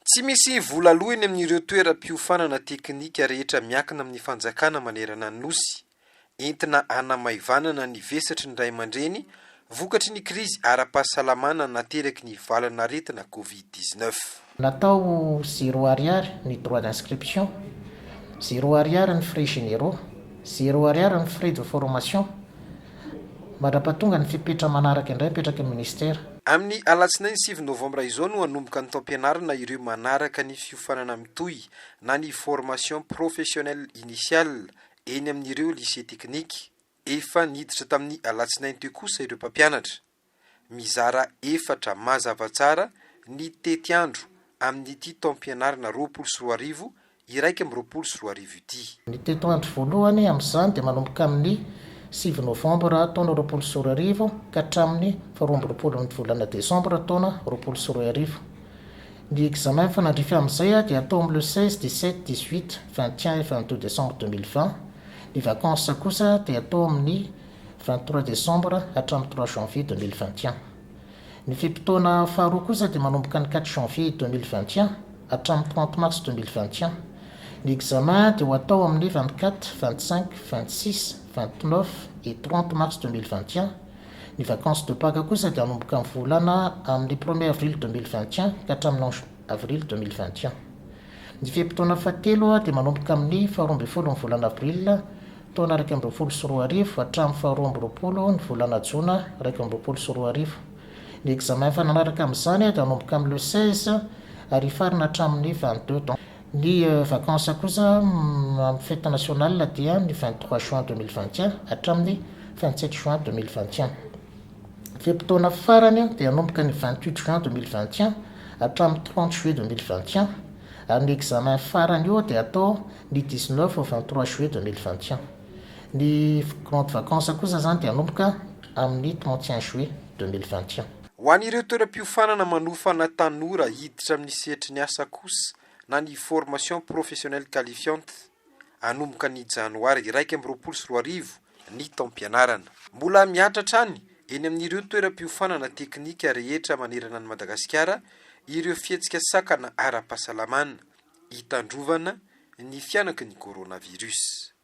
Tsy misy vola lohany amin'ireo toeram-piofanana teknika rehetra miankina amin'ny fanjakana manerana ny nosy, entina hanamaivanana ny vesatry ny ray aman-dreny vokatry ny krizy ara-pahasalamana nateraky ny valanaretina Covid-19. Natao 0 ariary ny droit d'inscription, 0 ariary ny frais généraux, 0 ariary ny frais de formation. Mandrapatonga ny fipetra manaraka indray petraka ny ministera. Amin'ny alatsinainy 7 novambra izao no hanomboka ny Fampianarana ireo manaraka ny fiofanana mitohy na ny formation professionnelle initiale eny amin'ireo lycée teknika. Efa niditra tamin'ny alatsinainy teo kosa ireo mpampianatra. Mizara efatra mazava tsara ny Tetiandro amin'ity Fampianarana 24 iraika amby 24 ity. Ny Tetiandro voalohany amin'izany dia manomboka amin'ny 7 novambra taona 24 ka hatramin'ny 12 ny volana desambra taona 24. Ny examen fanandrify amin'izay dia atao amin'ny le 16, 17, 18, 21 et 22 décembre 2020. Ny vacances kosa dia atao amin'ny 23 décembre hatramin'ny 3 janvier 2021. Ny fimpitoana faharoa kosa dia manomboka ny 4 janvier 2021 hatramin'ny 30 mars 2021. Ny examen dia ho atao amin'ny 24, 25, 26, 29 et 30 mars 2021. Ny vacances de Pâques kosa dia hanomboka amin'ny volana amin'ny 1er avril 2021 ka hatramin'ny 11 avril 2021. Ny fimpitoana fahatelo dia manomboka amin'ny 12 ny volana avril taona 2020 hatramin'ny 12 ny volana jona 2020. Ny examen fananaraka amin'izany dia hanomboka amin'ny le 16 ary farina hatramin'ny 22 taona. Ny vacances kosa amin'ny fête nationale dia ny 23 juin 2021 hatramin'ny 27 juin 2021. Fimpitoana farany dia hanomboka ny 28 juin 2021 hatramin'ny 30 juillet 2021 ary ny examen farany io dia atao ny 19 au 23 juillet 2021. Ny grande vacances kosa zany dia hanomboka amin'ny 31 juillet 2021. Ho an'ireo toeram-piofanana manofana tanora hiditra amin'ny sehatry ny asa kosa na ny formation professionnelle qualifiante hanomboka ny janoary 2024 ny Fampianarana. Mbola miatratra any eny amin'ireo toeram-piofanana teknika rehetra manerana ny Madagasikara ireo fihetsika sakana ara-pahasalamana hitandrovana ny fianaky ny coronavirus.